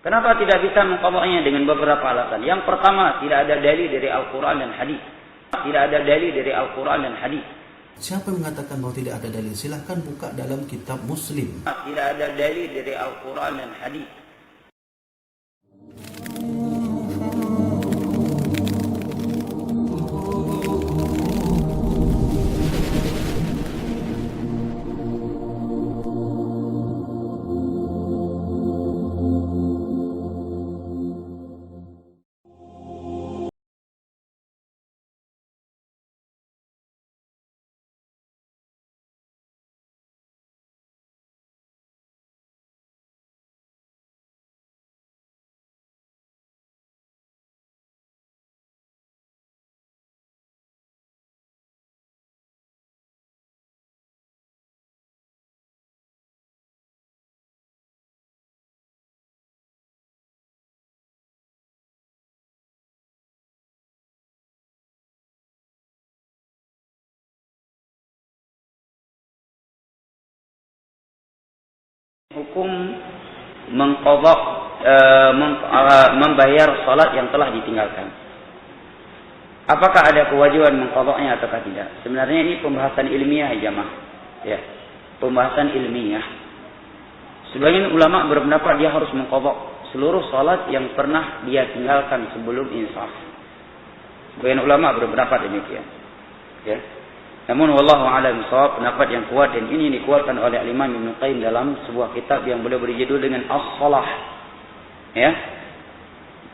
Kenapa tidak bisa mengqadanya dengan beberapa alasan? Yang pertama, tidak ada dalil dari Al-Quran dan hadis. Tidak ada dalil dari Al-Quran dan hadis. Siapa yang mengatakan bahwa tidak ada dalil? Silahkan buka dalam kitab Muslim. Tidak ada dalil dari Al-Quran dan hadis. Hukum mengqadha membayar salat yang telah ditinggalkan. Apakah ada kewajiban mengqadhanya ataukah tidak? Sebenarnya ini pembahasan ilmiah jamaah. Ya. Pembahasan ilmiah. Sebagian ulama berpendapat dia harus mengqadha seluruh salat yang pernah dia tinggalkan sebelum insaf. Sebagian ulama berpendapat demikian. Ya. Namun wallahu a'lam bishawab, pendapat yang kuat dan ini dikuatkan oleh Imam Ibnu Qayyim dalam sebuah kitab yang beliau beri judul dengan As-Shalah. Ya.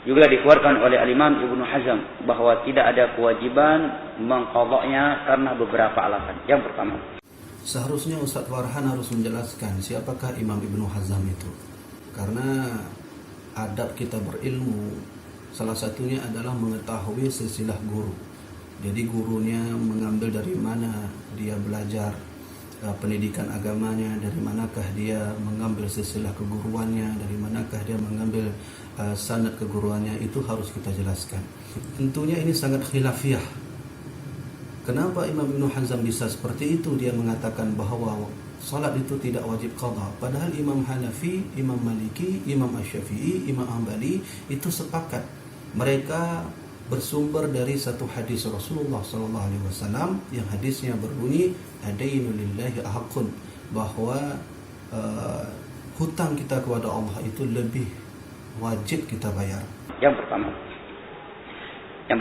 Juga dikuatkan oleh Imam Ibnu Hazm bahwa tidak ada kewajiban mengqadhanya karena beberapa alasan. Yang pertama, seharusnya Ustaz Farhan harus menjelaskan siapakah Imam Ibnu Hazm itu. Karena adab kita berilmu salah satunya adalah mengetahui silsilah guru. Jadi gurunya mengambil dari mana dia belajar pendidikan agamanya, dari manakah dia mengambil silsilah keguruannya, dari manakah dia mengambil sanad keguruannya, itu harus kita jelaskan. Tentunya ini sangat khilafiyah. Kenapa Imam Ibnu Hazm bisa seperti itu? Dia mengatakan bahwa salat itu tidak wajib qadha. Padahal Imam Hanafi, Imam Maliki, Imam Asy-Syafi'i, Imam Hambali itu sepakat. Mereka bersumber dari satu hadis Rasulullah SAW yang hadisnya berbunyi adainu lillahi ahaqun, bahwa hutang kita kepada Allah itu lebih wajib kita bayar. Yang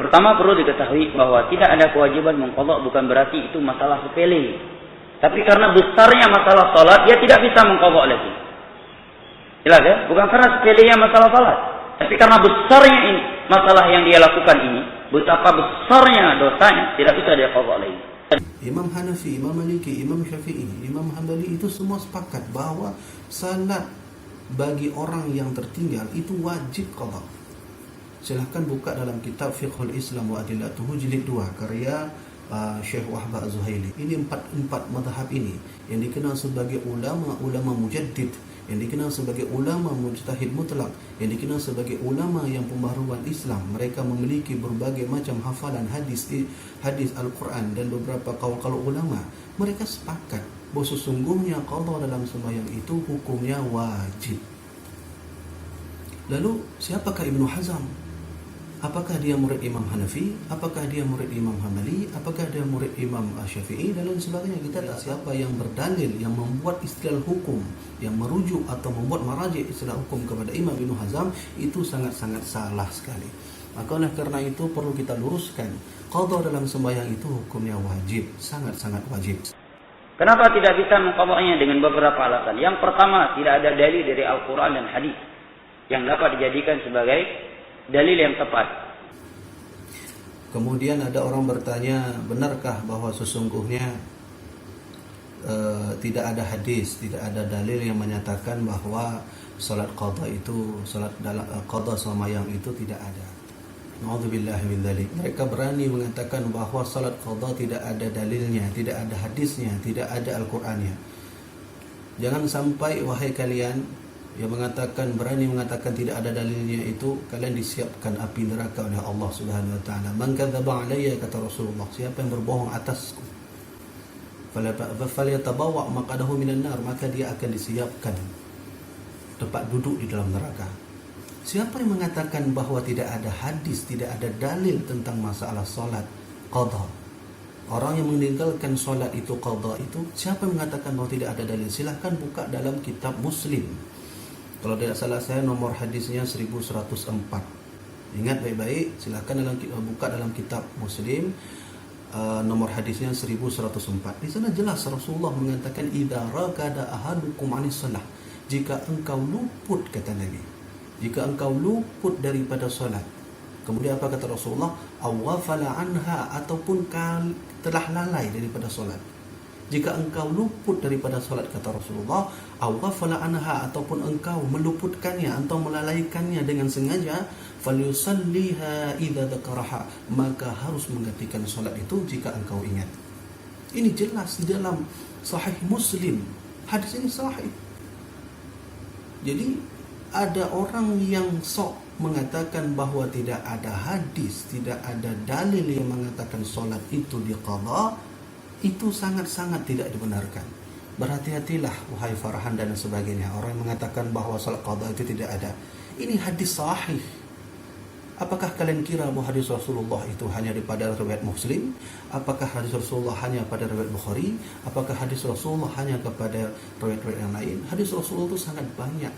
pertama perlu diketahui bahwa tidak ada kewajiban mengqadha bukan berarti itu masalah sepele. Tapi karena besarnya masalah salat, dia tidak bisa mengqadha lagi. Jelas ya? Bukan karena sepelenya masalah salat, tapi karena besarnya ini masalah yang dia lakukan ini, betapa besarnya dosanya, tidak bisa dia qadha lagi. Imam Hanafi, Imam Maliki, Imam Syafi'i, Imam Hambali itu semua sepakat bahwa salat bagi orang yang tertinggal itu wajib qadha. Silahkan buka dalam kitab Fiqhul Islam wa Adillatuhu jilid 2 karya Syekh Wahbah Az-Zuhaili. Ini empat mazhab ini yang dikenal sebagai ulama mujaddid, yang dikenal sebagai ulama mujtahid mutlak, yang dikenal sebagai ulama yang pembaharuan Islam. Mereka memiliki berbagai macam hafalan hadis Al-Quran dan beberapa kaul ulama. Mereka sepakat bahwa sesungguhnya qadha dalam sembahyang itu hukumnya wajib. Lalu siapakah Ibnu Hazm? Apakah dia murid Imam Hanafi? Apakah dia murid Imam Hambali? Apakah dia murid Imam Syafi'i? Dan lain sebagainya. Kita tak siapa yang berdalil, yang membuat istilah hukum, yang merujuk atau membuat maraji istilah hukum kepada Imam Ibnu Hazm, itu sangat-sangat salah sekali. Maka oleh karena itu perlu kita luruskan, qadha dalam sembahyang itu hukumnya wajib, sangat-sangat wajib. Kenapa tidak bisa mengqadhanya dengan beberapa alasan? Yang pertama, tidak ada dalil dari Al-Quran dan hadis yang dapat dijadikan sebagai dalil yang tepat. Kemudian ada orang bertanya, benarkah bahwa sesungguhnya tidak ada hadis, tidak ada dalil yang menyatakan bahwa salat qadha itu, salat dalam qadha sembahyang itu tidak ada. Na'udzubillah min dzalik. Mereka berani mengatakan bahwa salat qadha tidak ada dalilnya, tidak ada hadisnya, tidak ada Al-Qur'annya. Jangan sampai wahai kalian yang berani mengatakan tidak ada dalilnya itu, kalian disiapkan api neraka oleh Allah Subhanahu wa taala. Man kadzdzaba alayya, kata Rasulullah, siapa yang berbohong atasku, falyatabawa maqadahu minan nar, maka dia akan disiapkan tempat duduk di dalam neraka. Siapa yang mengatakan bahwa tidak ada hadis, tidak ada dalil tentang masalah salat qadha? Orang yang meninggalkan salat itu qadha itu, siapa yang mengatakan bahwa tidak ada dalil? Silahkan buka dalam kitab Muslim. Kalau tidak salah saya nomor hadisnya 1104. Ingat baik-baik, silahkan buka dalam kitab Muslim, nomor hadisnya 1104. Di sana jelas Rasulullah mengatakan idza raqada ahadukum 'anis shalah. Jika engkau luput, kata Nabi, jika engkau luput daripada salat. Kemudian apa kata Rasulullah? Awwafala anha, ataupun telah lalai daripada salat. Jika engkau luput daripada salat, kata Rasulullah, awwafala anha, ataupun engkau meluputkannya atau melalaikannya dengan sengaja, falyusalliha idza dzakaraha, maka harus menggantikan salat itu jika engkau ingat. Ini jelas di dalam Sahih Muslim. Hadis ini sahih. Jadi ada orang yang sok mengatakan bahwa tidak ada hadis, tidak ada dalil yang mengatakan salat itu diqadha, itu sangat-sangat tidak dibenarkan. Berhati-hatilah wahai Farhan dan sebagainya, orang yang mengatakan bahwa salat qadha itu tidak ada. Ini hadis sahih. Apakah kalian kira bahwa hadis Rasulullah itu hanya daripada riwayat Muslim? Apakah hadis Rasulullah hanya pada riwayat Bukhari? Apakah hadis Rasulullah hanya kepada riwayat-riwayat yang lain? Hadis Rasulullah itu sangat banyak.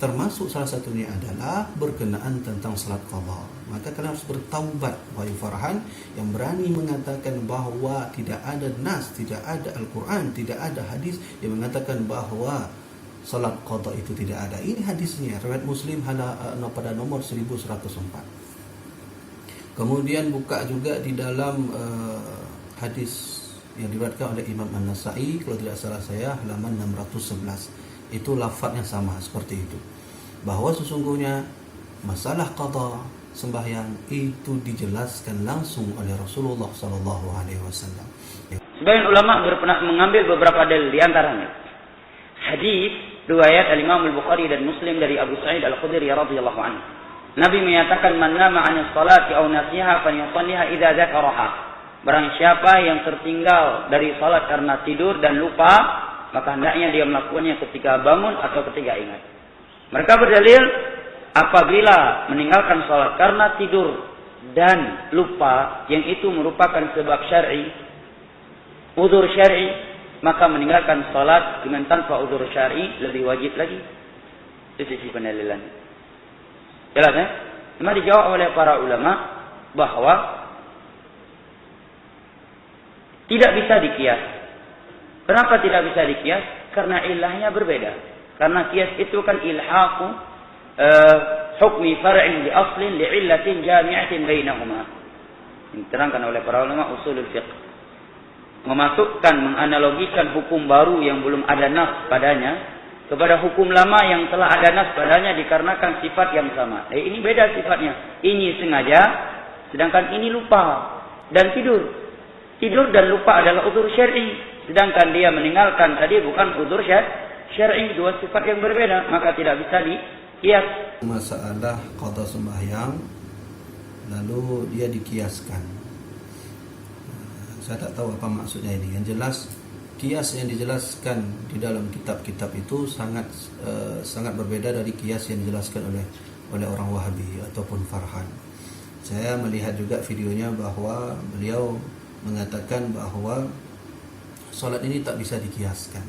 Termasuk salah satunya adalah berkenaan tentang salat qadha. Maka kalian harus bertaubat, wahai Farhan yang berani mengatakan bahwa tidak ada nas, tidak ada Al-Quran, tidak ada hadis yang mengatakan bahwa salat qadha itu tidak ada. Ini hadisnya riwayat Muslim pada nomor 1104. Kemudian buka juga di dalam hadis yang diriwayatkan oleh Imam An-Nasa'i, kalau tidak salah saya halaman 611. Itu lafadznya sama seperti itu, bahwa sesungguhnya masalah qadha sembahyang itu dijelaskan langsung oleh Rasulullah SAW. Sebagian ulama berpernah mengambil beberapa dalil, di antaranya hadis riwayat Al-Imam Al-Bukhari dan Muslim dari Abu Sa'id Al-Khudri radhiyallahu anhu. Nabi menyatakan man nama 'anis salati aw nasiha falyusalliha idza dzakaraha. Barang siapa yang tertinggal dari salat karena tidur dan lupa, maka hendaknya dia melakukannya ketika bangun atau ketika ingat. Mereka berdalil apabila meninggalkan salat karena tidur dan lupa, yang itu merupakan sebab syar'i, uzur syar'i, maka meninggalkan salat dengan tanpa uzur syar'i lebih wajib lagi. Itu sisi pendalilan. Jelas ya? Cuma dijawab oleh para ulama bahwa tidak bisa dikias. Kenapa tidak bisa dikias? Karena ilahnya berbeda. Karena kias itu kan ilhaqu hukmi far'in li aslin li illatin jami'atin bainahuma. Diterangkan oleh para ulama usulul fiqh. Memasukkan, menganalogikan hukum baru yang belum ada nas padanya kepada hukum lama yang telah ada nas padanya dikarenakan sifat yang sama. Ini beda sifatnya. Ini sengaja, sedangkan ini lupa dan tidur. Tidur dan lupa adalah uzur syar'i. Sedangkan dia meninggalkan tadi bukan uzur syar'i, dua sifat yang berbeda, maka tidak bisa dikias. Masalah qadha sembahyang lalu dia dikiaskan. Saya tak tahu apa maksudnya ini. Yang jelas kias yang dijelaskan di dalam kitab-kitab itu sangat berbeda dari kias yang dijelaskan oleh orang Wahabi ataupun Farhan. Saya melihat juga videonya bahwa beliau mengatakan bahwa salat ini tak bisa dikiaskan.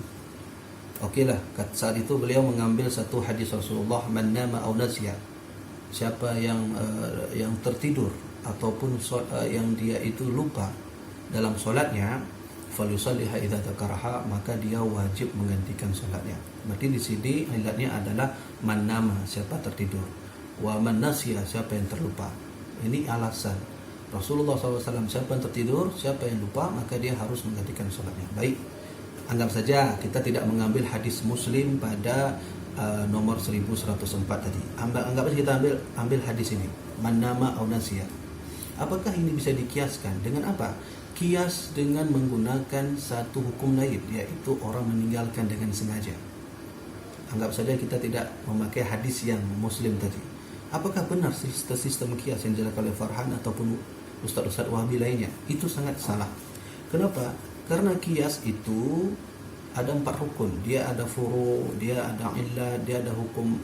Okeylah, saat itu beliau mengambil satu hadis Rasulullah, man nama aw nasiya. Siapa yang tertidur ataupun yang dia itu lupa dalam salatnya, falyusalliha idza dzakaraha, maka dia wajib menggantikan salatnya. Berarti di sini ilatnya adalah man nama, siapa tertidur, wa man nasiya, siapa yang terlupa. Ini alasan Rasulullah SAW, siapa yang tertidur, siapa yang lupa, maka dia harus menggantikan salatnya. Baik, anggap saja kita tidak mengambil hadis Muslim pada nomor 1104 tadi. Anggap saja kita ambil hadis ini, man nama aw nasiya. Apakah ini bisa dikiaskan? Dengan apa? Kias dengan menggunakan satu hukum lain, yaitu orang meninggalkan dengan sengaja. Anggap saja kita tidak memakai hadis yang Muslim tadi. Apakah benar sistem kias yang dilakukan oleh Farhan ataupun ustaz-ustaz Wahabi lainnya? Itu sangat salah. Kenapa? Karena kias itu ada 4 rukun. Dia ada furu, dia ada illat, dia ada hukum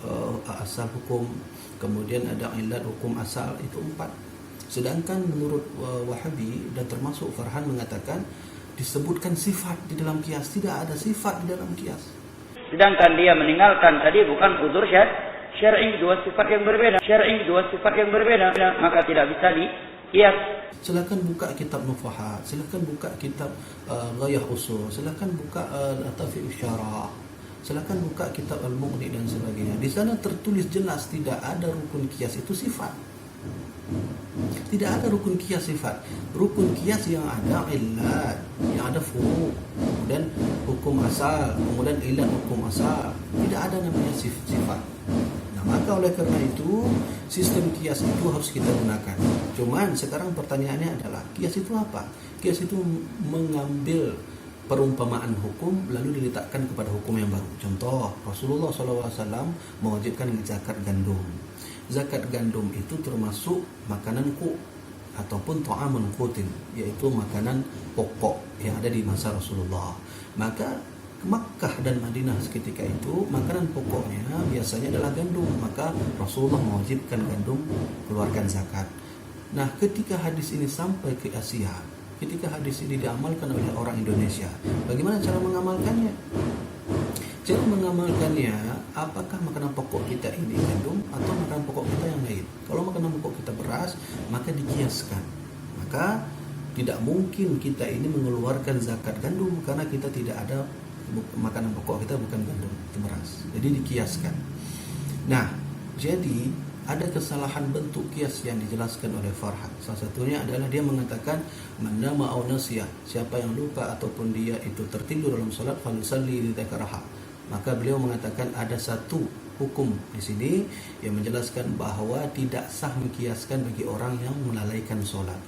asal hukum, kemudian ada illat hukum asal, itu 4. Sedangkan menurut Wahabi dan termasuk Farhan mengatakan disebutkan sifat di dalam kias, tidak ada sifat di dalam kias. Sedangkan dia meninggalkan tadi bukan uzur syar'i, dua sifat yang berbeda. Syar'i dua sifat yang berbeda, maka tidak bisa dikias. Silakan buka kitab Nufahat, silakan buka kitab Ghayah Usul, silakan buka Tafi Usyara, silakan buka kitab Al-Mughni dan sebagainya. Di sana tertulis jelas tidak ada rukun kias itu sifat. Tidak ada rukun kias sifat. Rukun kias yang ada illat, yang ada furu, kemudian hukum asal, kemudian illat hukum asal. Tidak ada namanya sifat. Nah, maka oleh karena itu sistem kias itu harus kita gunakan. Cuman sekarang pertanyaannya adalah kias itu apa? Kias itu mengambil perumpamaan hukum lalu diletakkan kepada hukum yang baru. Contoh, Rasulullah SAW mewajibkan zakat gandum. Zakat gandum itu termasuk makanan ataupun ta'amun qutin, yaitu makanan pokok yang ada di masa Rasulullah. Maka Makkah dan Madinah seketika itu makanan pokoknya biasanya adalah gandum, maka Rasulullah mewajibkan gandum keluarkan zakat. Nah, ketika hadis ini sampai ke Asia, ketika hadis ini diamalkan oleh orang Indonesia, bagaimana cara mengamalkannya? Cara mengamalkannya, apakah makanan pokok kita ini gandum atau makanan pokok kita yang lain? Kalau makanan pokok kita beras, maka dikiaskan. Maka tidak mungkin kita ini mengeluarkan zakat gandum karena kita tidak ada makanan pokok kita bukan gandum, itu beras. Jadi dikiaskan. Nah, jadi ada kesalahan bentuk kias yang dijelaskan oleh Farhan. Salah satunya adalah dia mengatakan man-nama aw nasiya, siapa yang lupa ataupun dia itu tertidur dalam salat falyusalli lidzakaraha. Maka beliau mengatakan ada satu hukum di sini yang menjelaskan bahwa tidak sah mengkiaskan bagi orang yang melalaikan salat.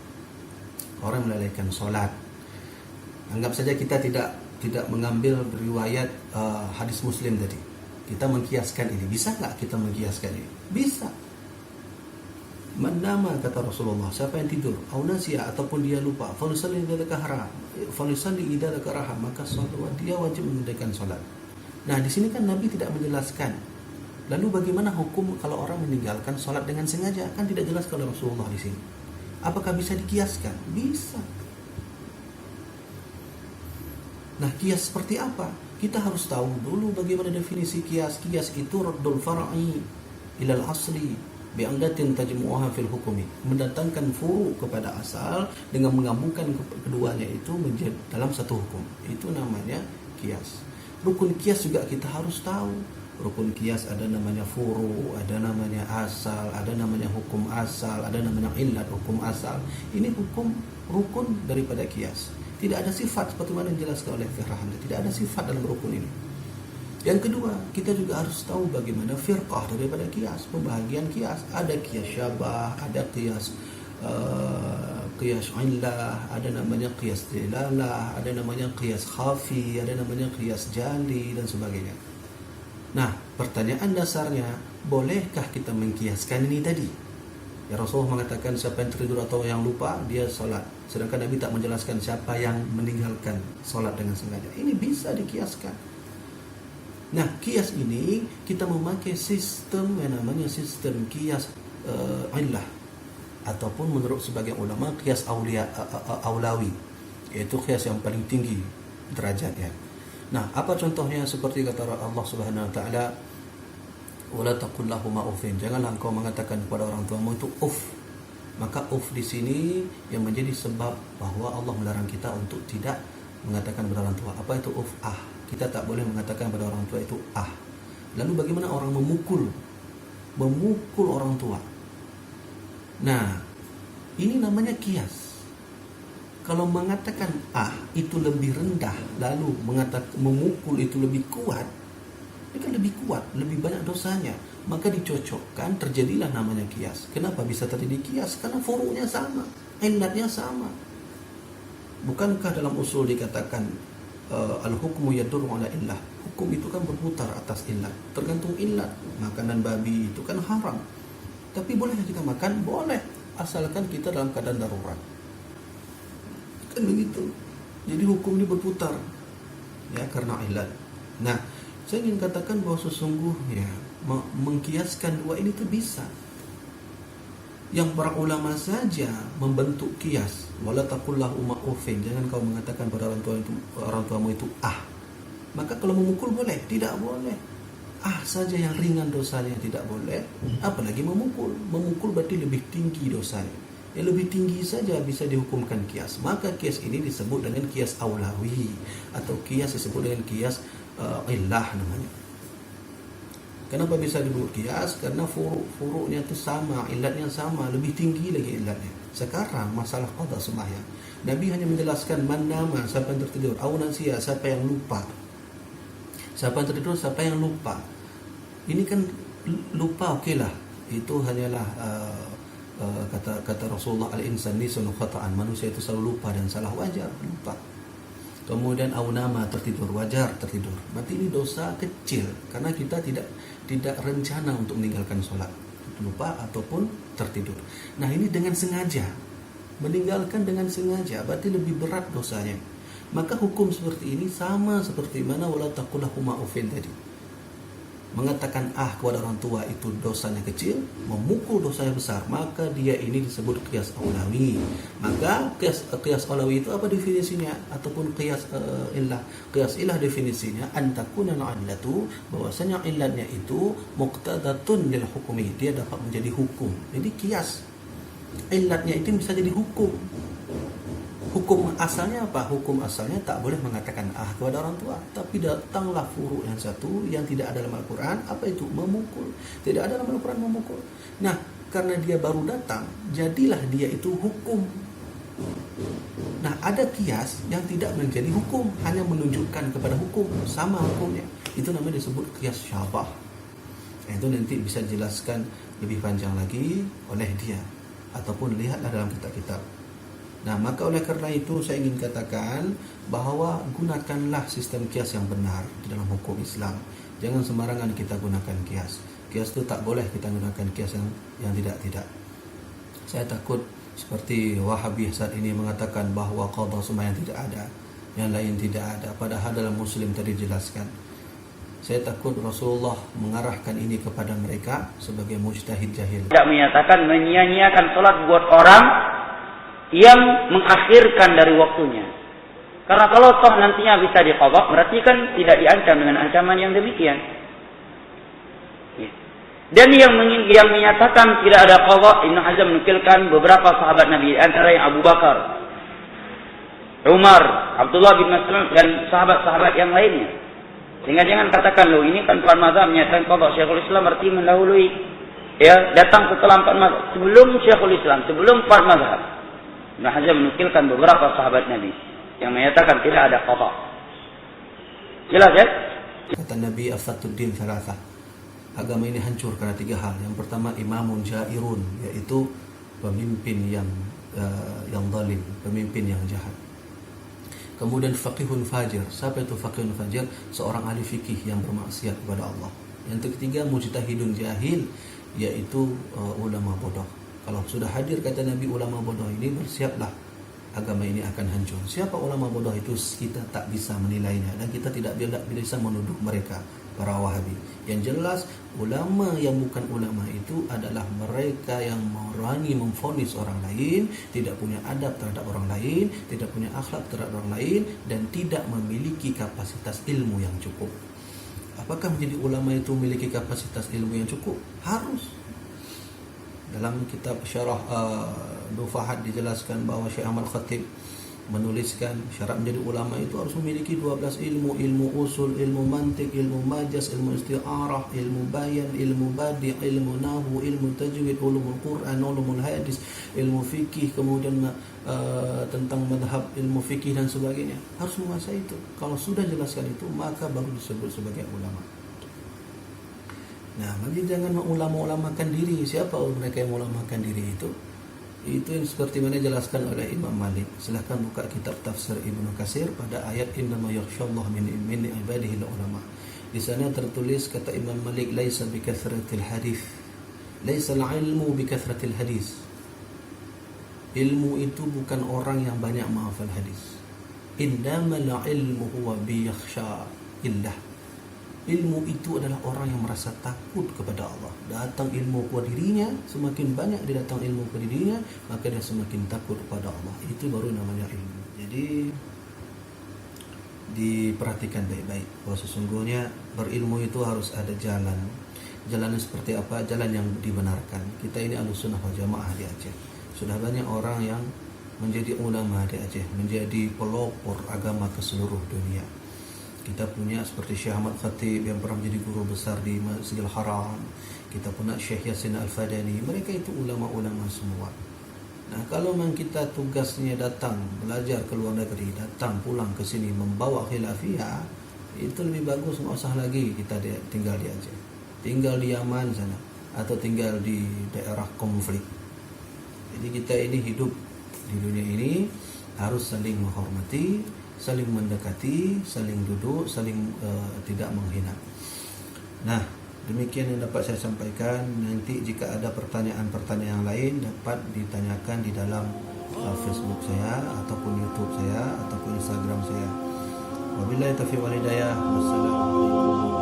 Orang melalaikan salat. Anggap saja kita tidak mengambil riwayat hadis Muslim tadi. Kita mengkiaskan ini. Bisa nggak kita mengkiaskan ini? Bisa. Man-nama kata Rasulullah, siapa yang tidur, au nasiya ataupun dia lupa, falyusalli idza dzakaraha, maka salat dia wajib menunaikan salat. Nah, di sini kan Nabi tidak menjelaskan. Lalu bagaimana hukum kalau orang meninggalkan salat dengan sengaja? Kan tidak jelas oleh Rasulullah di sini. Apakah bisa dikiaskan? Bisa. Nah, kias seperti apa? Kita harus tahu dulu bagaimana definisi kias. Kias itu raddul far'i ilal asli bi'andatin tajmu'aha fil hukumi. Mendatangkan furu kepada asal dengan menggabungkan keduanya itu menjadi dalam satu hukum. Itu namanya kias. Rukun kias juga kita harus tahu. Rukun kias ada namanya furu, ada namanya asal, ada namanya hukum asal, ada namanya illat hukum asal. Ini hukum rukun daripada kias. Tidak ada sifat seperti mana yang dijelaskan oleh Farhan. Tidak ada sifat dalam rukun ini. Yang kedua, kita juga harus tahu bagaimana firqah daripada kias, pembahagian kias. Ada kias syabah, ada kias illah, ada namanya kias dilalah, ada namanya kias khafi, ada namanya kias jali dan sebagainya. Nah, pertanyaan dasarnya, bolehkah kita mengkiaskan ini tadi? Ya, Rasulullah mengatakan siapa yang tertidur atau yang lupa dia salat. Sedangkan Nabi tak menjelaskan siapa yang meninggalkan salat dengan sengaja. Ini bisa dikiaskan. Nah, kias ini kita memakai sistem yang namanya sistem kias illah, ataupun menurut sebagian ulama kias aulawi, yaitu kias yang paling tinggi derajatnya. Nah, apa contohnya? Seperti kata Allah Subhanahu wa taala, wala taqul lahuma uffin, janganlah engkau mengatakan kepada orang tuamu itu uff. Maka uff di sini yang menjadi sebab bahwa Allah melarang kita untuk tidak mengatakan kepada orang tua. Apa itu uff? Kita tak boleh mengatakan kepada orang tua itu Lalu bagaimana orang memukul orang tua? Nah, ini namanya kias. Kalau mengatakan itu lebih rendah, lalu memukul itu lebih kuat, ini kan lebih kuat, lebih banyak dosanya, maka dicocokkan, terjadilah namanya kias. Kenapa bisa terjadi kias? Karena furu'nya sama, illatnya sama. Bukankah dalam usul dikatakan al-hukmu yadurru ala illah, hukum itu kan berputar atas illat, tergantung illat. Makanan babi itu kan haram, tapi bolehkah kita makan? Boleh, asalkan kita dalam keadaan darurat. Kan begitu. Jadi hukum ini berputar. ya, karena ilat. Nah, saya ingin katakan bahwa sesungguhnya mengkiaskan dua ini tuh bisa. Yang para ulama saja membentuk kias. Wala taqullahu ma'ufin, jangan kau mengatakan pada orang tuamu itu Maka kalau memukul boleh, tidak boleh. Saja yang ringan dosanya tidak boleh, apalagi memukul. Memukul berarti lebih tinggi dosanya. Yang lebih tinggi saja bisa dihukumkan kias. Maka kias ini disebut dengan kias aulawi, atau kias disebut dengan kias illah namanya. Kenapa bisa disebut kias? Karena furuknya itu sama, ilatnya sama, lebih tinggi lagi ilatnya. Sekarang masalah qada sembahyang, Nabi hanya menjelaskan man nama, siapa yang tertidur, au nasiya, siapa yang lupa. Siapa yang tertidur, siapa yang lupa. Ini kan lupa, okeylah. Itu hanyalah kata Rasulullah, al-insan lisanun khata'an, manusia itu selalu lupa dan salah, wajar lupa. Kemudian au nama, tertidur, wajar tertidur. Berarti ini dosa kecil karena kita tidak rencana untuk meninggalkan sholat, lupa ataupun tertidur. Nah, ini dengan sengaja, meninggalkan dengan sengaja, berarti lebih berat dosanya. Maka hukum seperti ini sama seperti mana wala taqullahu ma'ufin tadi. Mengatakan kepada orang tua itu dosanya kecil, memukul dosanya besar, maka dia ini disebut qiyas aulawi. Maka qiyas aulawi itu apa definisinya? Ataupun qiyas illah. Qiyas illah definisinya antakuna illatu, bahwasanya illatnya itu muqtadatun lil hukmi, dia dapat menjadi hukum. Jadi qiyas illatnya itu bisa jadi hukum. Hukum asalnya apa? Hukum asalnya tak boleh mengatakan kepada orang tua. Tapi datanglah furuk yang satu yang tidak ada dalam Al-Quran. Apa itu? Memukul. Tidak ada dalam Al-Quran memukul. Nah, karena dia baru datang, jadilah dia itu hukum. Nah, ada kias yang tidak menjadi hukum, hanya menunjukkan kepada hukum, sama hukumnya. Itu namanya disebut kias syabah. Itu nanti bisa dijelaskan lebih panjang lagi oleh dia, ataupun lihatlah dalam kitab-kitab. Nah, maka oleh karena itu saya ingin katakan bahwa gunakanlah sistem kias yang benar di dalam hukum Islam. Jangan sembarangan kita gunakan kias. Kias itu tak boleh kita gunakan kias yang tidak. Saya takut seperti Wahabi saat ini mengatakan bahwa qada sembahyang tidak ada, yang lain tidak ada. Padahal dalam Muslim tadi dijelaskan. Saya takut Rasulullah mengarahkan ini kepada mereka sebagai mujtahid jahil. Tidak menyatakan menyia-nyiakan sholat buat orang yang mengakhirkan dari waktunya. Karena kalau toh nantinya bisa diqadha, berarti kan tidak diancam dengan ancaman yang demikian. Dan yang menyatakan tidak ada qadha, Ibnu Hazm menukilkan beberapa sahabat Nabi, antara yang Abu Bakar, Umar, Abdullah bin Mas'ud dan sahabat-sahabat yang lainnya. Sehingga jangan katakan ini kan empat mazhab menyatakan qadha. Syekhul Islam berarti mendahului, datang setelah empat mazhab, sebelum Syekhul Islam, sebelum empat mazhab. Ibnu Hazm menukilkan beberapa sahabat Nabi yang menyatakan tidak ada qadha. Jelas ya? Kata Nabi afatuddin thalatha. Agama ini hancur karena tiga hal. Yang pertama imamun jairun, yaitu pemimpin yang zalim, pemimpin yang jahat. Kemudian faqihun fajir. Siapa itu faqihun fajir? Seorang ahli fikih yang bermaksiat kepada Allah. Yang ketiga mujtahidun jahil, yaitu ulama bodoh. Kalau sudah hadir kata Nabi ulama bodoh ini, bersiaplah, agama ini akan hancur. Siapa ulama bodoh itu kita tak bisa menilainya, dan kita tidak bisa menuduh mereka, para Wahabi. Yang jelas ulama yang bukan ulama itu adalah mereka yang berani memvonis orang lain, tidak punya adab terhadap orang lain, tidak punya akhlak terhadap orang lain, dan tidak memiliki kapasitas ilmu yang cukup. Apakah menjadi ulama itu memiliki kapasitas ilmu yang cukup? Harus. Dalam kitab Syarah Nufahat dijelaskan bahwa Syekh Ahmad Khatib menuliskan syarat menjadi ulama itu harus memiliki 12 ilmu: ilmu usul, ilmu mantik, ilmu majas, ilmu isti'arah, ilmu bayan, ilmu badi', ilmu nahwu, ilmu tajwid, ulumul Quran, ulumul hadis, ilmu fikih, kemudian tentang madhab ilmu fikih dan sebagainya. Harus menguasai itu. Kalau sudah jelaskan itu, maka baru disebut sebagai ulama. Nah, mari jangan mengulama-ulamakan diri. Siapa mereka yang mengulamakan diri itu? Itu yang seperti mana dijelaskan oleh Imam Malik. Silahkan buka kitab tafsir Ibnu Katsir pada ayat innama yakhshallah min ibadihi ulama. Di sana tertulis kata Imam Malik, laisa bi kathratil hadis. Laisa al-ilmu bi kathratil hadis. Ilmu itu bukan orang yang banyak menghafal hadis. Innamal ilmu huwa biyakhsha illah. Ilmu itu adalah orang yang merasa takut kepada Allah. Datang ilmu kepada dirinya, semakin banyak dia datang ilmu kepada dirinya, maka dia semakin takut kepada Allah. Itu baru namanya ilmu. Jadi diperhatikan baik-baik bahwa sesungguhnya berilmu itu harus ada jalan. Jalannya seperti apa? Jalan yang dibenarkan. Kita ini Ahlussunnah wal Jamaah di Aceh. Sudah banyak orang yang menjadi ulama di Aceh, menjadi pelopor agama ke seluruh dunia. Kita punya seperti Syekh Ahmad Khatib yang pernah menjadi guru besar di Masjidil Haram. Kita punya Syekh Yasin Al-Fadani. Mereka itu ulama-ulama semua. Nah, kalau memang kita tugasnya datang belajar ke luar negeri, datang pulang ke sini membawa khilafiyah, itu lebih bagus, nggak usah lagi kita tinggal di Aceh. Tinggal di Yaman sana atau tinggal di daerah konflik. Jadi kita ini hidup di dunia ini harus saling menghormati, saling mendekati, saling duduk, saling tidak menghina. Nah, demikian yang dapat saya sampaikan. Nanti jika ada pertanyaan-pertanyaan lain dapat ditanyakan di dalam Facebook saya ataupun YouTube saya ataupun Instagram saya. Wabillahi taufiq wal hidayah. Wassalamualaikum.